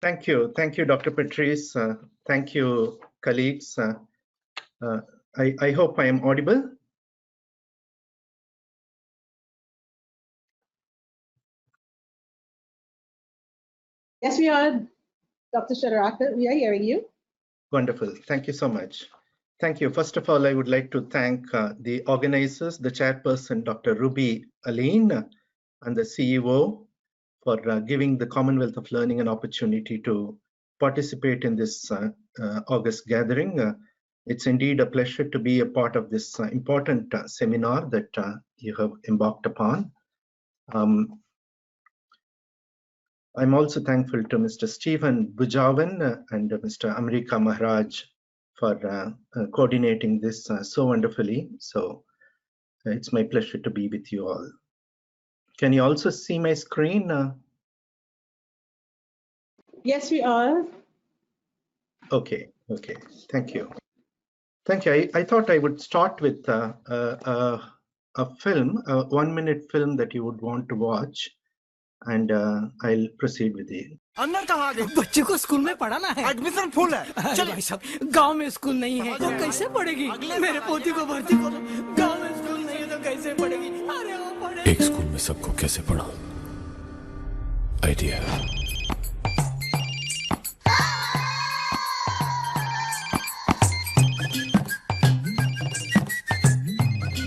Thank you, Dr. Patrice. Thank you, colleagues. I hope I am audible. Yes, we are, Dr. Shadrach. We are hearing you. Wonderful. Thank you so much. Thank you. First of all, I would like to thank the organizers, the chairperson, Dr. Ruby Aline, and the CEO for giving the Commonwealth of Learning an opportunity to participate in this August gathering. It's indeed a pleasure to be a part of this important seminar that you have embarked upon. I'm also thankful to Mr. Stephen Bujawan and Mr. Amrika Maharaj for coordinating this so wonderfully. So it's my pleasure to be with you all. Can you also see my screen? Yes, we are. Okay, thank you. I thought I would start with a film, a 1-minute film that you would want to watch, and I'll proceed with it. अंदर कहाँ गए? बच्चे को school में पढ़ाना है। Admission full है। चल भाई साहब, गांव में स्कूल नहीं है तो कैसे पढ़ेगी? मेरे पोती को भर्ती करो। गांव में स्कूल नहीं है तो कैसे पढ़ेगी? अरे वो पढ़े। एक स्कूल में सबको कैसे पढ़ाऊं? Idea.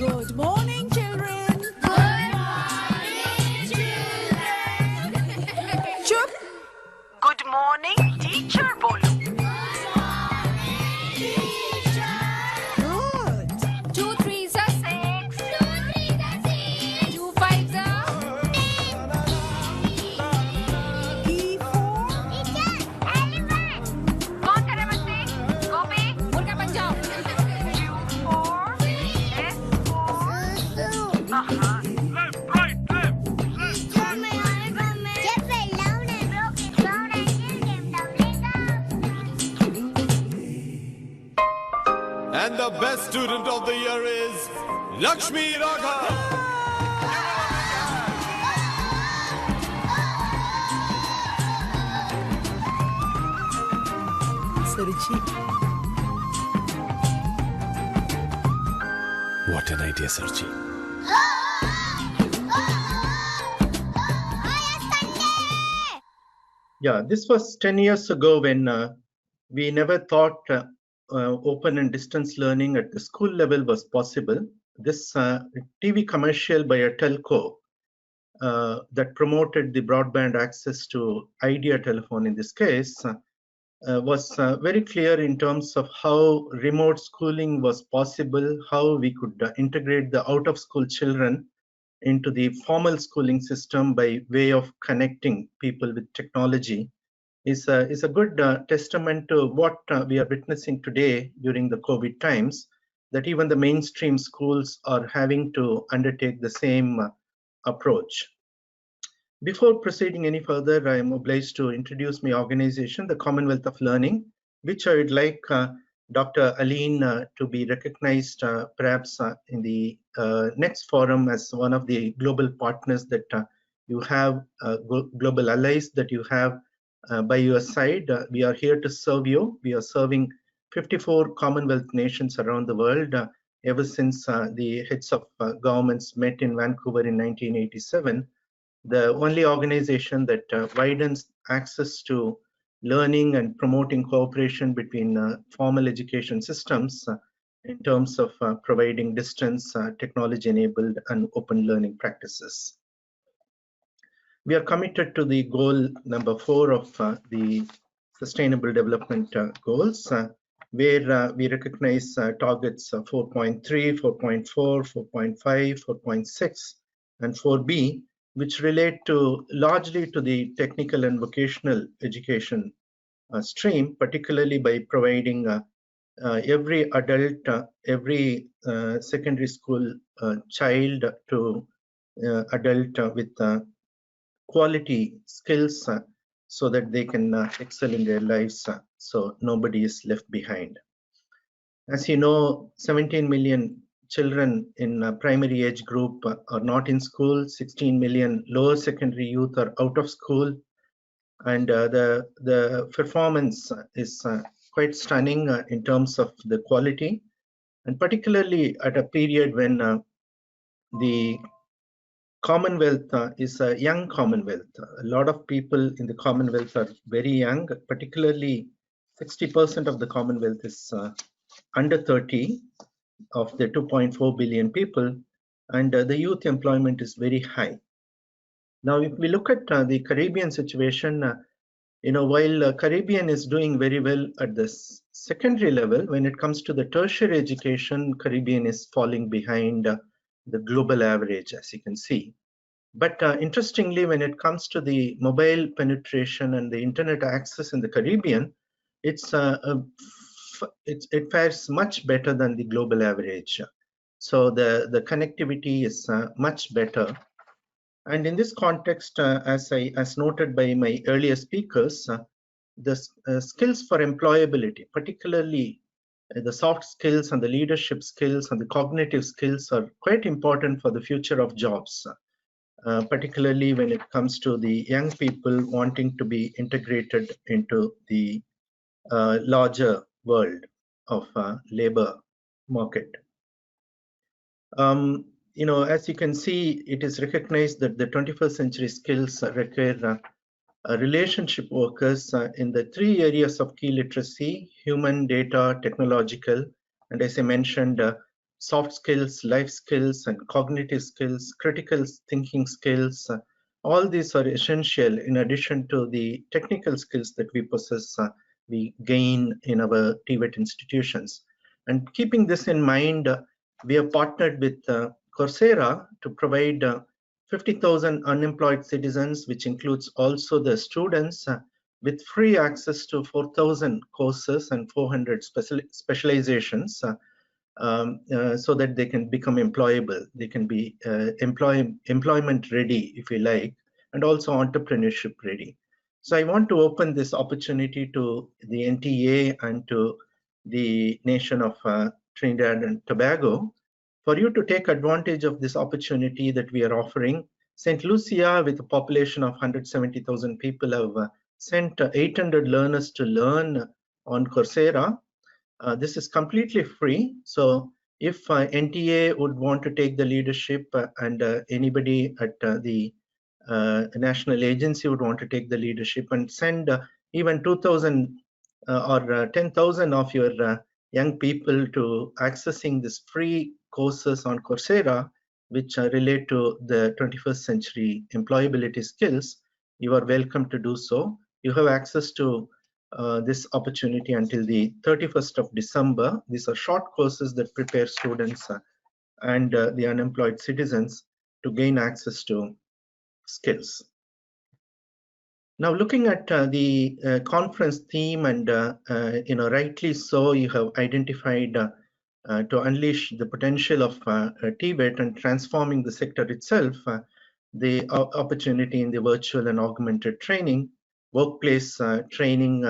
Good morning, children. Good morning, children. Chup. Good morning, teacher. Bolo. Good. 2 3s are 6. 2 3s are 6. 2 5s are 10. E4. Teacher, elephant. कौन करे बच्चे? Gopi, मुर्गा बन जाओ. Q4, S4. Left, right, left. And the best student of the year is Lakshmi Raghav. Sarchi. What an idea, Sarji. Yeah, this was 10 years ago when we never thought open and distance learning at the school level was possible. This TV commercial by a telco that promoted the broadband access to Idea telephone in this case was very clear in terms of how remote schooling was possible, how we could integrate the out-of-school children into the formal schooling system by way of connecting people with technology is a good testament to what we are witnessing today during the COVID times, that even the mainstream schools are having to undertake the same approach. Before proceeding any further, I am obliged to introduce my organization, the Commonwealth of Learning, which I would like Dr. Aline to be recognized perhaps in the next forum as one of the global partners that you have, global allies that you have by your side. We are here to serve you. We are serving 54 Commonwealth nations around the world ever since the heads of governments met in Vancouver in 1987. The only organization that widens access to learning and promoting cooperation between formal education systems in terms of providing distance, technology-enabled and open learning practices. We are committed to the goal number 4 of the Sustainable Development Goals, where we recognize targets 4.3, 4.4, 4.5, 4.6, and 4B, which relate to largely to the technical and vocational education stream, particularly by providing every adult, every secondary school child to adult with quality skills so that they can excel in their lives, so nobody is left behind. As you know, 17 million children in primary age group are not in school, 16 million lower secondary youth are out of school, and the performance is quite stunning in terms of the quality, and particularly at a period when the Commonwealth is a young Commonwealth. A lot of people in the Commonwealth are very young, particularly 60% of the Commonwealth is under 30 of the 2.4 billion people, and the youth employment is very high. Now, if we look at the Caribbean situation, while Caribbean is doing very well at the secondary level, when it comes to the tertiary education, Caribbean is falling behind the global average, as you can see. But interestingly, when it comes to the mobile penetration and the internet access in the Caribbean, it fares much better than the global average. So the connectivity is much better. And in this context, as noted by my earlier speakers, the skills for employability, particularly the soft skills and the leadership skills and the cognitive skills, are quite important for the future of jobs. Particularly when it comes to the young people wanting to be integrated into the larger world of labor market. As you can see, it is recognized that the 21st century skills require relationship workers in the 3 areas of key literacy: human, data, technological, and as I mentioned, soft skills, life skills, and cognitive skills, critical thinking skills. All these are essential in addition to the technical skills that we possess, we gain in our TVET institutions. And keeping this in mind, we have partnered with Coursera to provide 50,000 unemployed citizens, which includes also the students, with free access to 4,000 courses and 400 specializations, so that they can become employable. They can be employment ready, if you like, and also entrepreneurship ready. So I want to open this opportunity to the NTA and to the nation of Trinidad and Tobago for you to take advantage of this opportunity that we are offering. St. Lucia, with a population of 170,000 people, have sent 800 learners to learn on Coursera. This is completely free. So if NTA would want to take the leadership and anybody at the national agency would want to take the leadership and send even 2,000 or 10,000 of your young people to accessing this free courses on Coursera, which relate to the 21st century employability skills, you are welcome to do so. You have access to this opportunity until the 31st of December. These are short courses that prepare students and the unemployed citizens to gain access to skills. Now, looking at the conference theme, and rightly so, you have identified to unleash the potential of TVET and transforming the sector itself, the opportunity in the virtual and augmented training, workplace training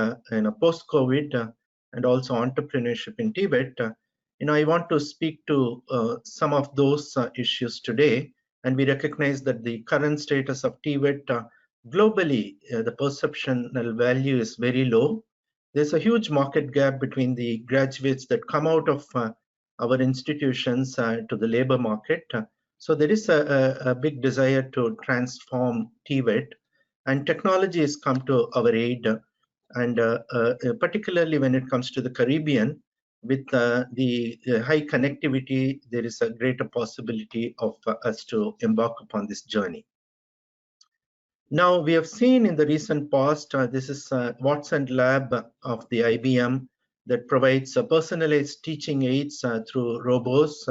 post-COVID, and also entrepreneurship in TVET. I want to speak to some of those issues today, and we recognize that the current status of TVET globally, the perceptional value is very low. There's a huge market gap between the graduates that come out of our institutions to the labor market. So there is a big desire to transform TVET, and technology has come to our aid, and particularly when it comes to the Caribbean, with the high connectivity, there is a greater possibility of us to embark upon this journey. Now, we have seen in the recent past, this is Watson Lab of the IBM that provides personalized teaching aids through robots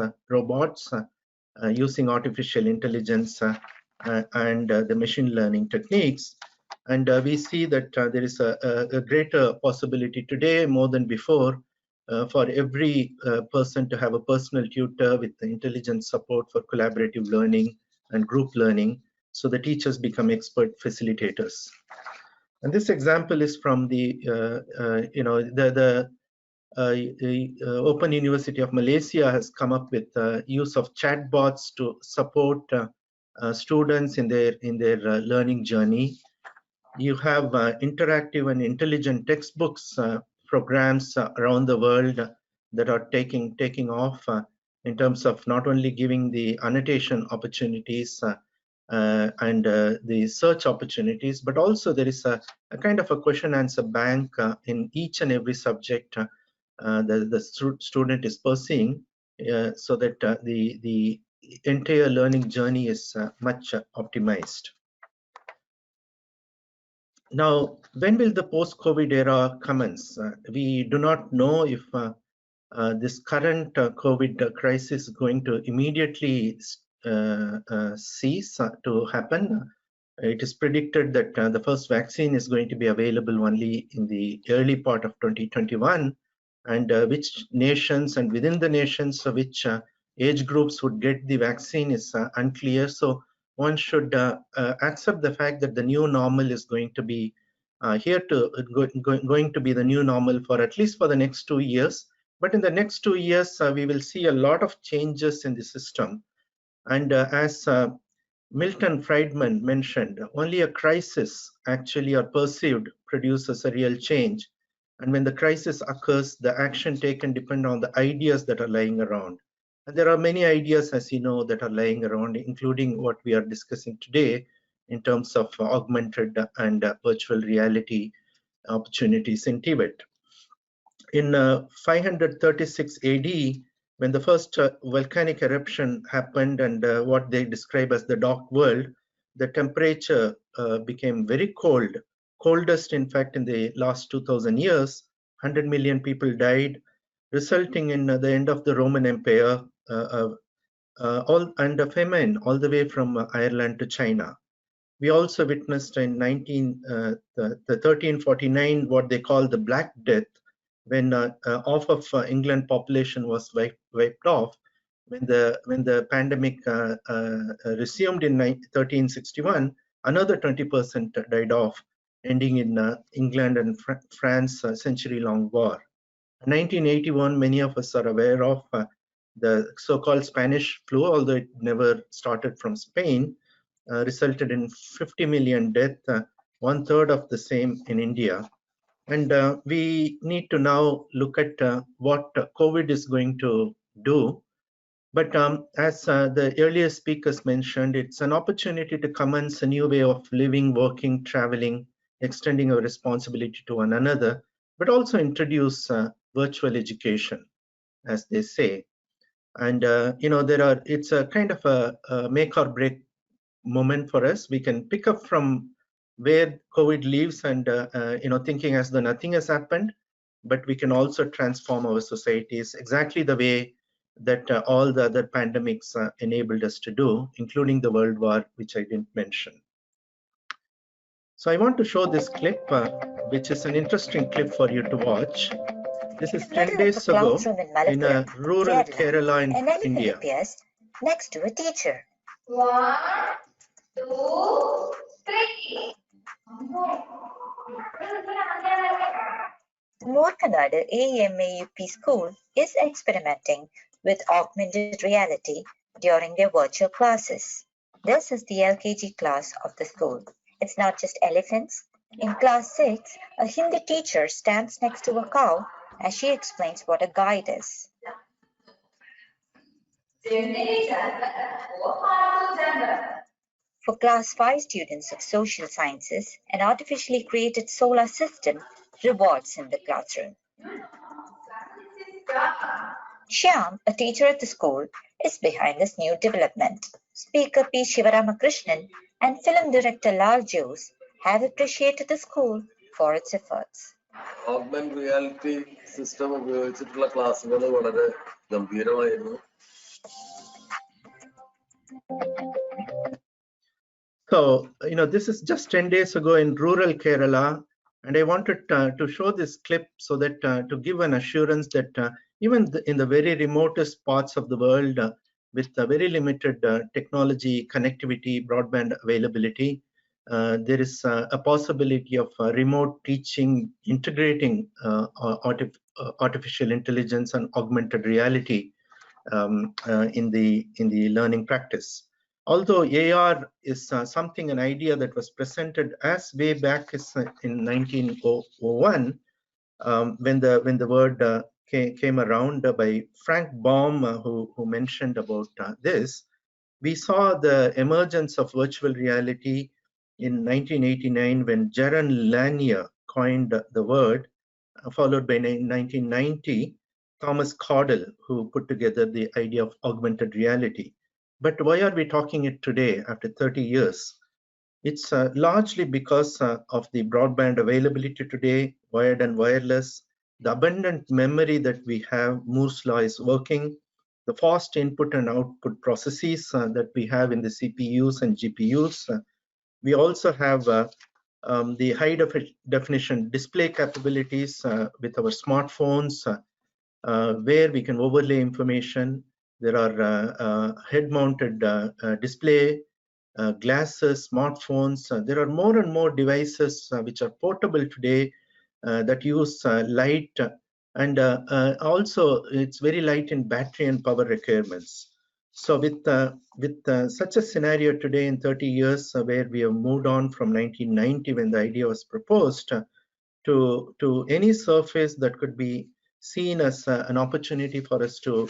using artificial intelligence and the machine learning techniques. And we see that there is a greater possibility today more than before for every person to have a personal tutor with the intelligent support for collaborative learning and group learning. So the teachers become expert facilitators. And this example is from the Open University of Malaysia has come up with use of chatbots to support students in their learning journey. You have interactive and intelligent textbooks programs around the world that are taking off in terms of not only giving the annotation opportunities and the search opportunities, but also there is a kind of a question answer bank in each and every subject the student is pursuing, so that the entire learning journey is much optimized. Now, when will the post-COVID era commence? We do not know if this current COVID crisis is going to immediately cease to happen. It is predicted that the first vaccine is going to be available only in the early part of 2021, and which nations and within the nations which age groups would get the vaccine is unclear. So one should accept the fact that the new normal is going to be going to be the new normal for at least for the next 2 years. But in the next 2 years, we will see a lot of changes in the system. And as Milton Friedman mentioned, only a crisis actually or perceived produces a real change. And when the crisis occurs, the action taken depend on the ideas that are lying around. And there are many ideas, as you know, that are lying around, including what we are discussing today in terms of augmented and virtual reality opportunities in Tibet. In 536 AD, when the first volcanic eruption happened and what they describe as the dark world, the temperature became very cold, coldest in fact in the last 2000 years. 100 million people died, resulting in the end of the Roman Empire and a famine all the way from Ireland to China. We also witnessed in 1349 what they call the Black Death, when half of England population was wiped off. When the pandemic resumed in 1361, another 20% died off, ending in England and France century-long war. In 1981, many of us are aware of the so-called Spanish flu, although it never started from Spain, resulted in 50 million deaths, 1/3 of the same in India. And we need to now look at what COVID is going to do. But as the earlier speakers mentioned, it's an opportunity to commence a new way of living, working, traveling, extending our responsibility to one another, but also introduce virtual education, as they say. And it's a kind of a make or break moment for us. We can pick up from where COVID leaves and thinking as though nothing has happened, but we can also transform our societies exactly the way that all the other pandemics enabled us to do, including the World War, which I didn't mention. So I want to show this clip, which is an interesting clip for you to watch. This is 10 days ago in a rural Kerala in India. Appears next to a teacher. 1, 2, 3. Moorkanadu AEMAUP school is experimenting with augmented reality during their virtual classes. This is the LKG class of the school. It's not just elephants. In class 6, a Hindi teacher stands next to a cow as she explains what a guide is. For class 5 students of social sciences, an artificially created solar system rewards in the classroom. Shyam, a teacher at the school, is behind this new development. Speaker P. Shivaramakrishnan and film director Lal Jose have appreciated the school for its efforts. Augmented reality system ഉപയോഗിച്ചിട്ടുള്ള ക്ലാസ്സുകൾ വളരെ ഗംഭീരമായിരുന്നു. So, this is just 10 days ago in rural Kerala, and I wanted to show this clip so that to give an assurance that even in the very remotest parts of the world with very limited technology, connectivity, broadband availability, there is a possibility of remote teaching, integrating artificial intelligence and augmented reality in the learning practice. although AR is something, an idea that was presented as way back in 1901, when the word came around by Frank Baum, who mentioned about this. We saw the emergence of virtual reality in 1989 when Jaron Lanier coined the word, followed by 1990, Thomas Caudle, who put together the idea of augmented reality. But why are we talking it today after 30 years? It's largely because of the broadband availability today, wired and wireless, the abundant memory that we have, Moore's law is working, the fast input and output processes that we have in the CPUs and GPUs. We also have the high definition display capabilities with our smartphones, where we can overlay information. There are head-mounted display, glasses, smartphones. There are more and more devices which are portable today that use light, and also it's very light in battery and power requirements. So with such a scenario today in 30 years, where we have moved on from 1990 when the idea was proposed to any surface that could be seen as an opportunity for us to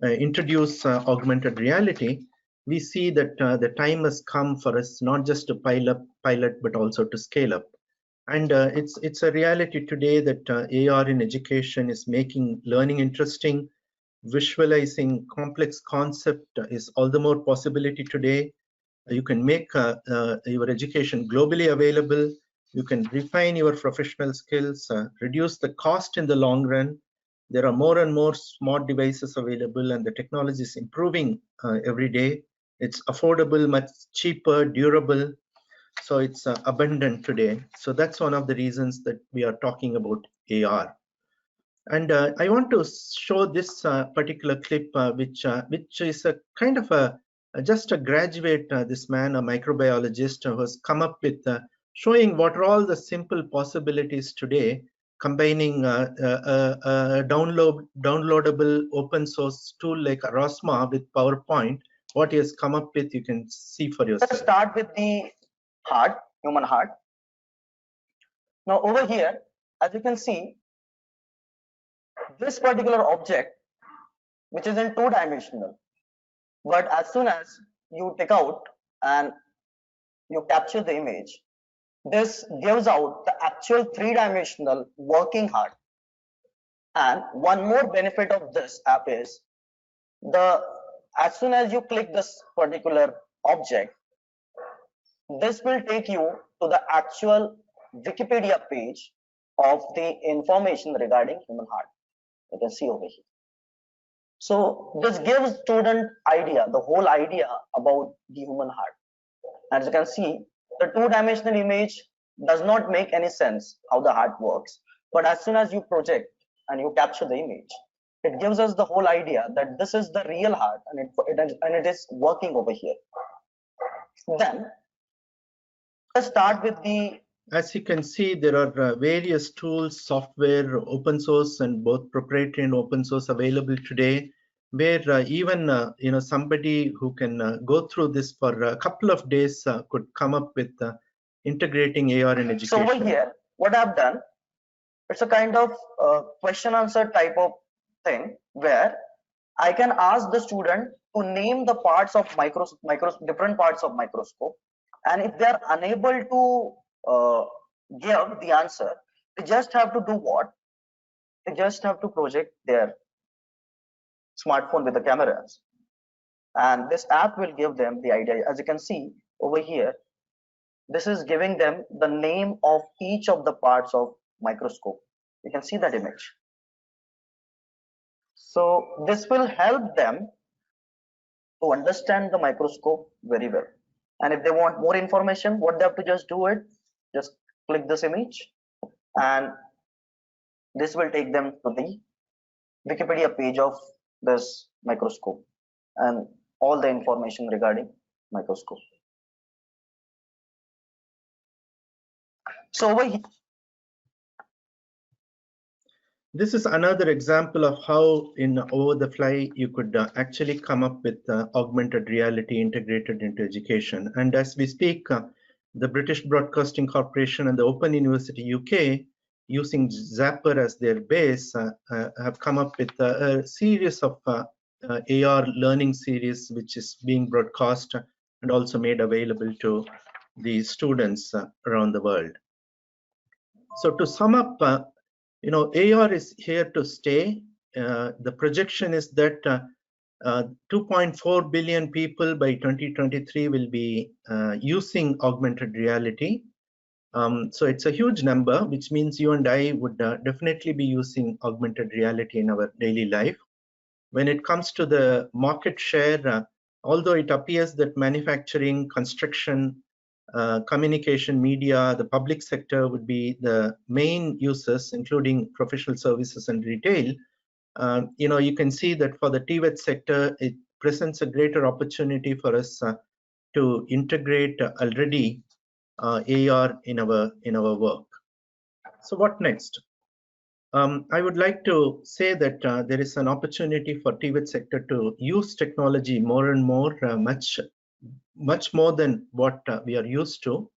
introduce augmented reality, we see that the time has come for us not just to pilot, but also to scale up. And it's a reality today that AR in education is making learning interesting. Visualizing complex concept is all the more possibility today. You can make your education globally available. You can refine your professional skills, reduce the cost in the long run. There are more and more smart devices available, and the technology is improving every day. It's affordable, much cheaper, durable. So it's abundant today. So that's one of the reasons that we are talking about AR. And I want to show this particular clip, which is a kind of just a graduate, this man, a microbiologist, who has come up with showing what are all the simple possibilities today, combining a downloadable open source tool like Rosma with PowerPoint. What he has come up with, you can see for yourself. Let's start with the heart, human heart. Now over here, as you can see, this particular object, which is in two-dimensional, but as soon as you take out and you capture the image, this gives out the actual three-dimensional working heart. And one more benefit of this app is as soon as you click this particular object, this will take you to the actual Wikipedia page of the information regarding human heart. You can see over here. So this gives student idea, the whole idea about the human heart. As you can see, the two-dimensional image does not make any sense how the heart works. But as soon as you project and you capture the image, it gives us the whole idea that this is the real heart, and it is working over here. Then let's start with the. As you can see, there are various tools, software, open source, and both proprietary and open source available today, where even somebody who can go through this for a couple of days could come up with integrating AR in education. So over here, what I've done, it's a kind of question answer type of thing where I can ask the student to name the parts of different parts of microscope, and if they are unable to give the answer, they just have to do what? They just have to project their smartphone with the cameras, and this app will give them the idea. As you can see over here, this is giving them the name of each of the parts of microscope. You can see that image. So this will help them to understand the microscope very well. And if they want more information, what they have to just do it, just click this image, and this will take them to the Wikipedia page of this microscope and all the information regarding microscope. So over here, This is another example of how in over the fly you could actually come up with augmented reality integrated into education. And as we speak, the British Broadcasting Corporation and the Open University UK, using Zapper as their base, have come up with a series of AR learning series, which is being broadcast and also made available to the students around the world. So to sum up, AR is here to stay. The projection is that 2.4 billion people by 2023 will be using augmented reality. So it's a huge number, which means you and I would definitely be using augmented reality in our daily life. When it comes to the market share, although it appears that manufacturing, construction, communication, media, the public sector would be the main users, including professional services and retail, you can see that for the TVET sector, it presents a greater opportunity for us to integrate already AR in our work. So what next? I would like to say that there is an opportunity for TVET sector to use technology more and more, much more than what we are used to.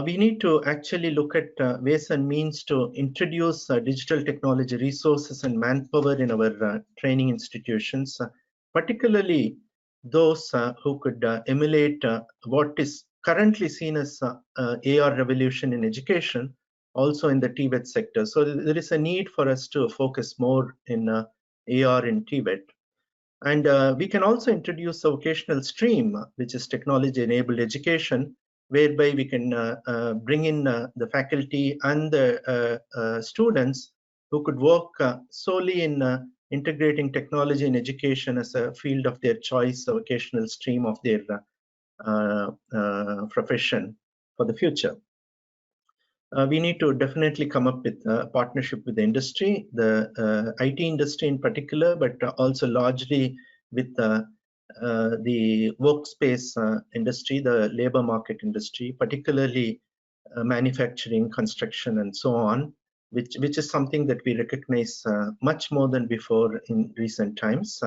We need to actually look at ways and means to introduce digital technology resources and manpower in our training institutions, particularly those who could emulate what is currently seen as AR revolution in education, also in the TVET sector. So there is a need for us to focus more in AR in TVET. And we can also introduce a vocational stream, which is technology-enabled education, whereby we can bring in the faculty and the students who could work solely in integrating technology in education as a field of their choice, a vocational stream of their profession for the future. We need to definitely come up with a partnership with the industry, the IT industry in particular, but also largely with the workspace industry, the labor market industry, particularly manufacturing, construction, and so on, which is something that we recognize much more than before in recent times.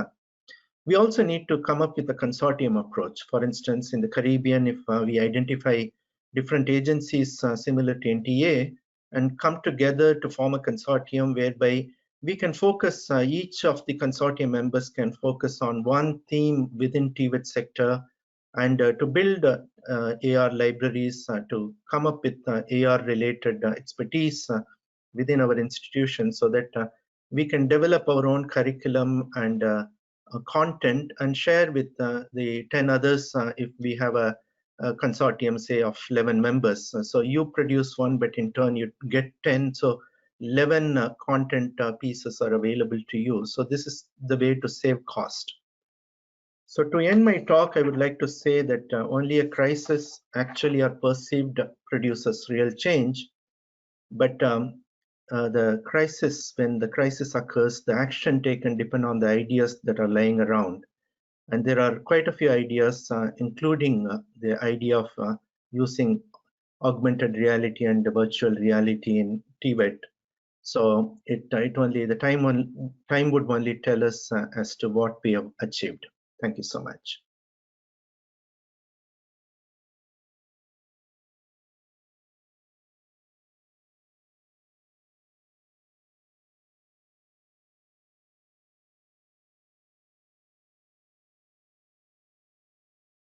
We also need to come up with a consortium approach. For instance, in the Caribbean, if we identify different agencies similar to NTA and come together to form a consortium whereby we can focus, each of the consortium members can focus on one theme within TVET sector, and to build AR libraries, to come up with AR related expertise within our institution, so that we can develop our own curriculum and content and share with the 10 others if we have a consortium, say, of 11 members. So you produce one, but in turn you get 10. So 11 content pieces are available to you. So this is the way to save cost. So to end my talk, I would like to say that only a crisis actually or perceived produces real change. But the crisis, when the crisis occurs, the action taken depend on the ideas that are lying around. And there are quite a few ideas, including the idea of using augmented reality and virtual reality in TVET. So the time would only tell us as to what we have achieved. Thank you so much.